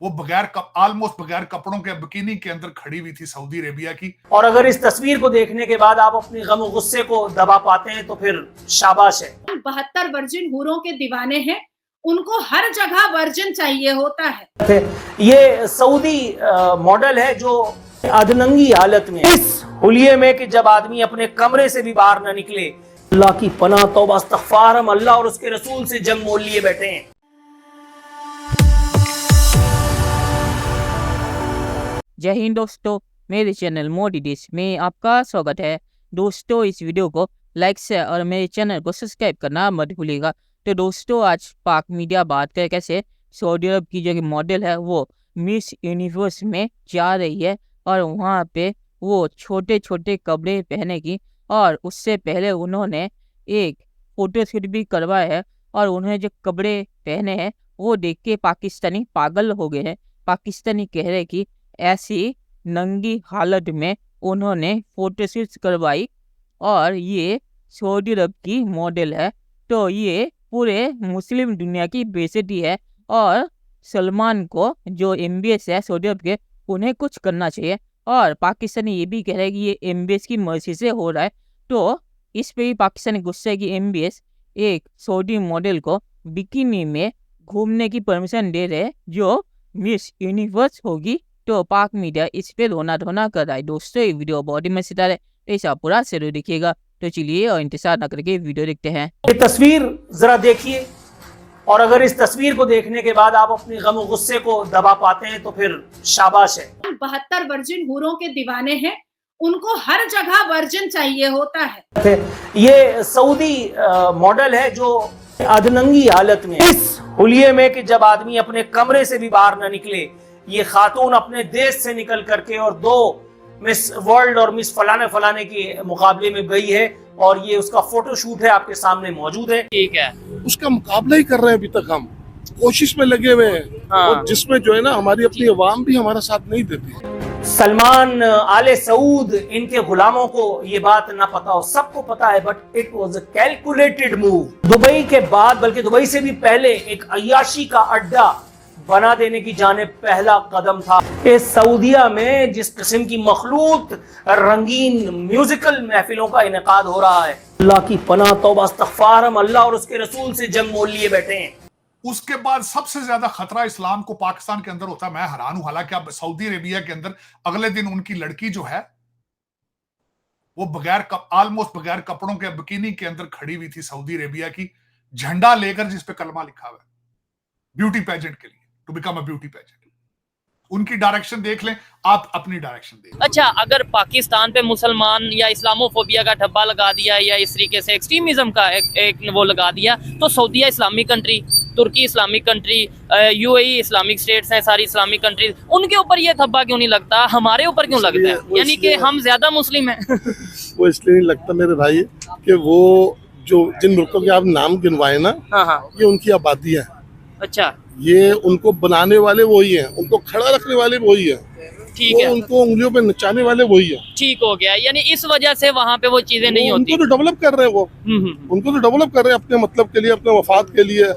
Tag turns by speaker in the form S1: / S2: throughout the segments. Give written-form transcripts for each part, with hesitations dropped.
S1: वो बगैर ऑलमोस्ट बगैर कपड़ों के बिकिनी के अंदर खड़ी हुई थी सऊदी अरेबिया की।
S2: और अगर इस तस्वीर को देखने के बाद आप अपने गम और गुस्से को दबा पाते हैं तो फिर शाबाश है।
S3: 72 वर्जिन हूरों के दीवाने हैं, उनको हर जगह वर्जिन चाहिए होता है।
S2: ये सऊदी मॉडल है जो अधनंगी हालत में, इस हुलिये में कि जब आदमी अपने कमरे से भी बाहर ना निकले। अल्लाह की पनाह तौबा इस्तग़फ़ार, हम अल्लाह और उसके रसूल से जंग मोल लिए बैठे हैं।
S4: जय हिंद दोस्तों, मेरे चैनल मोदी डिश में आपका स्वागत है। दोस्तों, इस वीडियो को लाइक शेयर और मेरे चैनल को सब्सक्राइब करना मत भूलिएगा। तो दोस्तों, आज पाक मीडिया बात करे कैसे सऊदी अरब की जो मॉडल है वो मिस यूनिवर्स में जा रही है और वहाँ पे वो छोटे छोटे कपड़े पहनेगी। और उससे पहले उन्होंने एक फोटोशूट भी करवाया है और उन्हें जो कपड़े पहने हैं वो देख के पाकिस्तानी पागल हो गए हैं। पाकिस्तानी कह रहे कि ऐसी नंगी हालत में उन्होंने फोटोशूट करवाई और ये सऊदी अरब की मॉडल है। तो ये पूरे मुस्लिम दुनिया की बेइज्जती है और सलमान को जो एमबीएस है सऊदी अरब के, उन्हें कुछ करना चाहिए। और पाकिस्तानी ये भी कह रहे हैं कि ये एमबीएस की मर्जी से हो रहा है। तो इस पे भी पाकिस्तानी गुस्से है कि एमबीएस एक सऊदी मॉडल को बिकिनी में घूमने की परमिशन दे रहे हैं जो मिस यूनिवर्स होगी। तो पाक मीडिया इस पे रोना धोना कर रहा है। दोस्तों, ये वीडियो बहुत ही मजेदार है, ऐसा पूरा जरूर देखिएगा। तो चलिए और इंतजार न करके वीडियो देखते हैं।
S2: ये तस्वीर जरा देखिए, और अगर इस तस्वीर को देखने के बाद आप अपने गम और गुस्से को दबा पाते हैं तो फिर शाबाश है।
S3: 72 वर्जिन हूरों के दीवाने हैं, उनको हर जगह वर्जिन चाहिए होता है।
S2: ये सऊदी मॉडल है जो अधनंगी हालत में, इस हुलिये में कि जब आदमी अपने कमरे से भी बाहर ना निकले। ये खातून अपने देश से निकल करके और 2 मिस वर्ल्ड और मिस फलाने फलाने के मुकाबले में गई है और ये उसका फोटोशूट है, आपके सामने मौजूद है। ठीक है,
S5: उसका मुकाबला ही कर रहे हैं। अभी तक हम कोशिश में लगे हुए हैं।
S2: हाँ।
S5: और जिसमें जो है ना हमारी अपनी अवाम भी हमारा साथ नहीं देती।
S2: सलमान, आले सऊद, इनके गुलामों को ये बात ना पता हो, सबको पता है, but it was a calculated move. Dubai के बाद, बल्कि दुबई से भी पहले, एक अय्याशी का अड्डा बना देने की जाने पहला कदम था। इस सऊदिया में जिस किस्म की मखलूत रंगीन म्यूजिकल महफिलों का इनेकाद हो रहा है, अल्लाह की पनाह तौबा इस्तग़फ़ार, हम अल्लाह और उसके रसूल से जंग मोल लिए बैठे हैं।
S1: उसके बाद सबसे ज्यादा खतरा इस्लाम को पाकिस्तान के अंदर होता है। मैं हैरान हूं, हालांकि अब सऊदी अरेबिया के अंदर अगले दिन उनकी लड़की जो है वो ऑलमोस्ट बगैर कपड़ों के बिकिनी के अंदर खड़ी हुई थी सऊदी अरेबिया की, झंडा लेकर जिस पे कलमा लिखा हुआ है, ब्यूटी पेजेंट के लिए, to become a beauty pageant. उनकी डायरेक्शन देख लें, आप अपनी डायरेक्शन देख।
S6: अच्छा, अगर पाकिस्तान पे मुसलमान या इस्लामोफोबिया का ठप्पा लगा दिया या इस तरीके से एक्सट्रीमिज्म का एक वो लगा दिया, तो सऊदीया इस्लामिक कंट्री, तुर्की Islamic country, UAE Islamic states हैं, सारी इस्लामिक कंट्रीज, उनके ऊपर ये धब्बा क्यों नहीं लगता, हमारे ऊपर क्यों लगता है? यानी कि हम ज्यादा मुस्लिम हैं।
S5: वो इसलिए नहीं लगता मेरे भाई कि वो जो जिन मुल्कों के आप नाम गिनवाए ना, ये उनकी आबादी है।
S6: अच्छा,
S5: ये उनको बनाने वाले वही है, उनको खड़ा रखने वाले वही है,
S6: ठीक है,
S5: उनको उंगलियों पे नचाने वाले वही है।
S6: ठीक हो गया। यानी इस वजह से वहाँ पे वो चीजें नहीं होती।
S5: उनको तो डेवलप कर रहे हैं वो, उनको तो डेवलप कर रहे हैं अपने मतलब के लिए, अपने वफाद के लिए।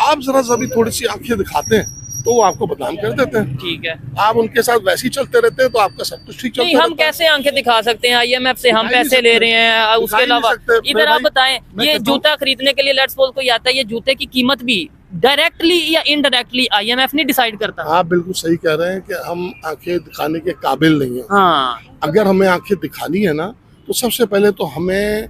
S5: आप जरा सा भी थोड़ी सी आंखें दिखाते हैं तो वो आपको बदनाम कर देते हैं।
S6: ठीक है,
S5: आप उनके साथ वैसे ही चलते रहते हैं तो आपका सब कुछ ठीक चलता
S6: नहीं, हम कैसे आंखें दिखा सकते हैं? IMF से हम पैसे ले रहे हैं, उसके अलावा इधर आप बताएं, ये जूता खरीदने के लिए लेट्स सपोज कोई आता है, ये जूते की कीमत भी डायरेक्टली या इनडायरेक्टली IMF नहीं डिसाइड करता।
S5: आप बिल्कुल सही कह रहे हैं कि हम आंखें दिखाने के काबिल नहीं है।
S6: हाँ,
S5: अगर हमें आंखें दिखानी है ना, तो सबसे पहले तो हमें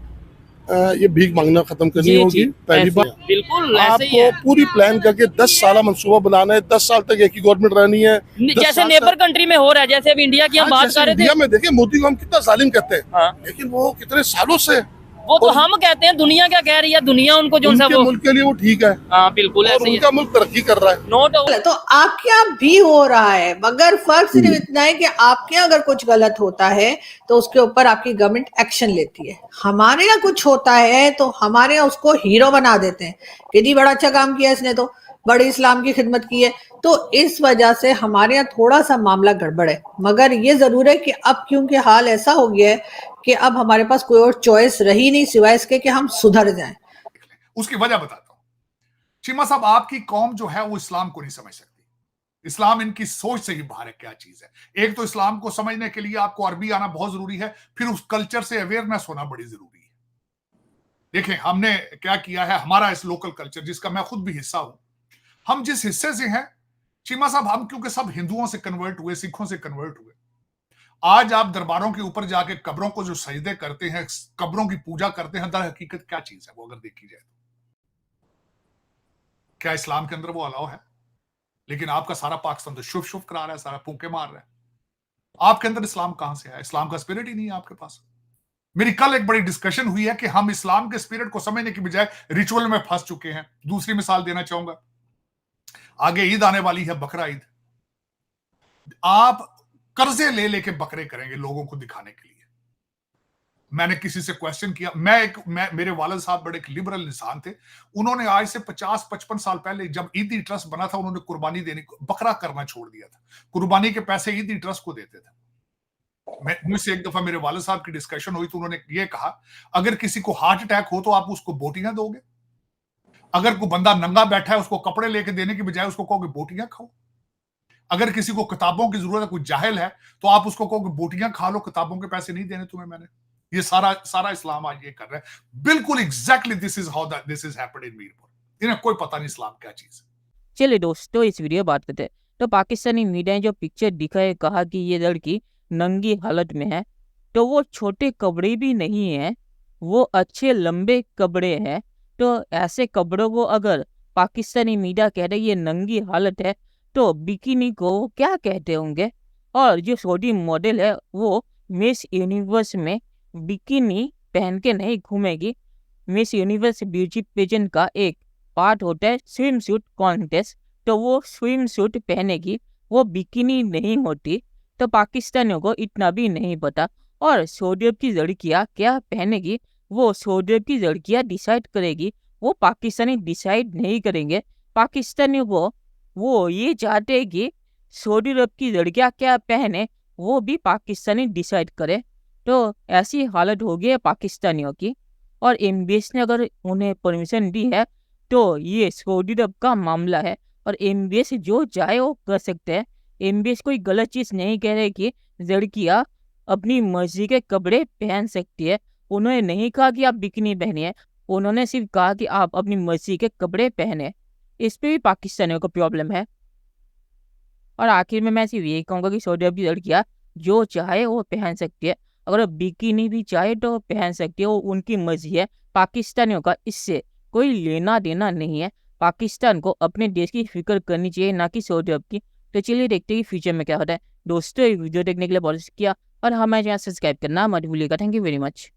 S5: ये भीख मांगना खत्म करनी होगी। पहली बात,
S6: बिल्कुल ऐसे ही
S5: आपको
S6: है।
S5: पूरी प्लान करके 10 साल मंसूबा बनाना है। 10 साल तक एक ही गवर्नमेंट रहनी है।
S6: जैसे नेबर कंट्री में हो रहा है, जैसे अब इंडिया की हम बात कर रहे थे।
S5: इंडिया में देखिए मोदी को हम कितना जालिम कहते हैं,
S6: हाँ।
S5: लेकिन वो कितने सालों से,
S6: वो तो हम कहते हैं, दुनिया क्या कह रही है? दुनिया उनको जो सा
S5: उनके
S6: वो
S5: मुल्क के लिए वो ठीक है।
S6: हाँ, बिल्कुल
S5: और
S6: ऐसे ही
S5: उनका मुल्क तरक्की कर रहा है।
S6: No doubt.
S7: तो आपके यहाँ भी हो रहा है, मगर फर्क सिर्फ इतना है कि आपके यहाँ अगर कुछ गलत होता है तो उसके ऊपर आपकी गवर्नमेंट एक्शन लेती है। हमारे यहाँ कुछ होता है तो हमारे यहाँ उसको हीरो बना देते हैं कि जी बड़ा अच्छा काम किया इसने, तो बड़ी इस्लाम की खिदमत की है। तो इस वजह से हमारे यहाँ थोड़ा सा मामला गड़बड़ है। मगर ये जरूर है कि अब क्योंकि हाल ऐसा हो गया है कि अब हमारे पास कोई और चॉइस रही नहीं सिवाय इसके कि हम सुधर जाएं।
S1: उसकी वजह बताता हूं। चीमा साहब, आपकी कौम जो है वो इस्लाम को नहीं समझ सकती। इस्लाम इनकी सोच से ही बाहर है क्या चीज है। एक तो इस्लाम को समझने के लिए आपको अरबी आना बहुत जरूरी है, फिर उस कल्चर से अवेयरनेस होना बड़ी जरूरी है। देखें हमने क्या किया है, हमारा इस लोकल कल्चर जिसका मैं खुद भी हिस्सा हूं, हम जिस हिस्से से हैं चीमा साहब, हम क्योंकि सब हिंदुओं से कन्वर्ट हुए, सिखों से कन्वर्ट हुए, आज आप दरबारों के ऊपर जाके कब्रों को जो सजदे करते हैं, कब्रों की पूजा करते हैं, दर हकीकत क्या चीज है वो अगर देखी जाए तो क्या इस्लाम के अंदर वो अलाउ है? लेकिन आपका सारा पाकिस्तान तो शुभ शुभ करा रहा है, सारा फूंके मार रहा है। आपके अंदर इस्लाम कहां से है? इस्लाम का स्पिरिट ही नहीं है आपके पास। मेरी कल एक बड़ी डिस्कशन हुई है कि हम इस्लाम के स्पिरिट को समझने की बजाय रिचुअल में फंस चुके हैं। दूसरी मिसाल देना चाहूंगा, आगे ईद आने वाली है, बकरा ईद। आप कर्जे ले लेके बकरे करेंगे लोगों को दिखाने के लिए। मैंने किसी से क्वेश्चन किया, मेरे वालिद साहब बड़े लिबरल इंसान थे, उन्होंने आज से 50-55 साल पहले जब ईदी ट्रस्ट बना था, उन्होंने कुर्बानी देने बकरा करना छोड़ दिया था। कुर्बानी के पैसे ईदी ट्रस्ट को देते थे। मुझसे एक दफा मेरे वालिद साहब की डिस्कशन हुई तो उन्होंने ये कहा, अगर किसी को हार्ट अटैक हो तो आप उसको बोटियां दोगे? अगर कोई बंदा नंगा बैठा है उसको कपड़े लेके देने की बजाय उसको कहोगे बोटियां खाओ? अगर किसी को किताबों की जरूरत है, कोई जाहिल है, तो आप उसको कहोगे बोटियां खा लो, किताबों के पैसे नहीं देने तुम्हें मैंने। ये सारा इस्लाम आज ये कर रहा है। बिल्कुल exactly this is how this is happened in Mirpur. इन्हें कोई पता नहीं इस्लाम क्या चीज है।
S4: चलिए दोस्तों, इस वीडियो बात करते हैं। तो पाकिस्तानी मीडिया ने जो पिक्चर दिखाए, कहा कि ये लड़की नंगी हालत में है, तो वो छोटे कपड़े भी नहीं है, वो अच्छे लंबे कपड़े हैं। तो ऐसे कपड़ों को अगर पाकिस्तानी मीडिया कह रही है नंगी हालत है, तो बिकिनी को क्या कहते होंगे? और जो सऊदी मॉडल है वो मिस यूनिवर्स में बिकिनी पहन के नहीं घूमेगी। मिस यूनिवर्स ब्यूटी पेजेंट का एक पार्ट होता है स्विम सूट कॉन्टेस्ट, तो वो स्विम सूट पहनेगी, वो बिकिनी नहीं होती। तो पाकिस्तानियों को इतना भी नहीं पता। और सऊदी अरब की लड़कियां क्या पहनेगी वो सऊदी अरब की लड़कियां डिसाइड करेगी, वो पाकिस्तानी डिसाइड नहीं करेंगे। पाकिस्तानियों को वो ये चाहते हैं कि सऊदी अरब की लड़कियां क्या पहने वो भी पाकिस्तानी डिसाइड करे। तो ऐसी हालत हो गई है पाकिस्तानियों की। और एमबीएस ने अगर उन्हें परमिशन दी है तो ये सऊदी अरब का मामला है, और एमबीएस जो चाहे वो कर सकते हैं। एमबीएस कोई गलत चीज़ नहीं कह रहे कि लड़कियां अपनी मर्जी के कपड़े पहन सकती है। उन्होंने नहीं कहा कि आप बिकिनी पहनिए, उन्होंने सिर्फ कहा कि आप अपनी मर्जी के कपड़े पहने। इस पे भी पाकिस्तानियों को प्रॉब्लम है। और आखिर में मैं सिर्फ यही कहूँगा कि सऊदी अरब की लड़कियां जो चाहे वो पहन सकती है, अगर बिकिनी भी चाहे तो पहन सकती है, वो उनकी मर्जी है। पाकिस्तानियों का इससे कोई लेना देना नहीं है। पाकिस्तान को अपने देश की फिक्र करनी चाहिए, ना कि सऊदी अरब की। तो चलिए देखते हैं कि फ्यूचर में क्या होता है। दोस्तों, वीडियो देखने के लिए बहुत शुक्रिया, और हमारे चैनल सब्सक्राइब करना मत भूलिएगा। Thank you very much.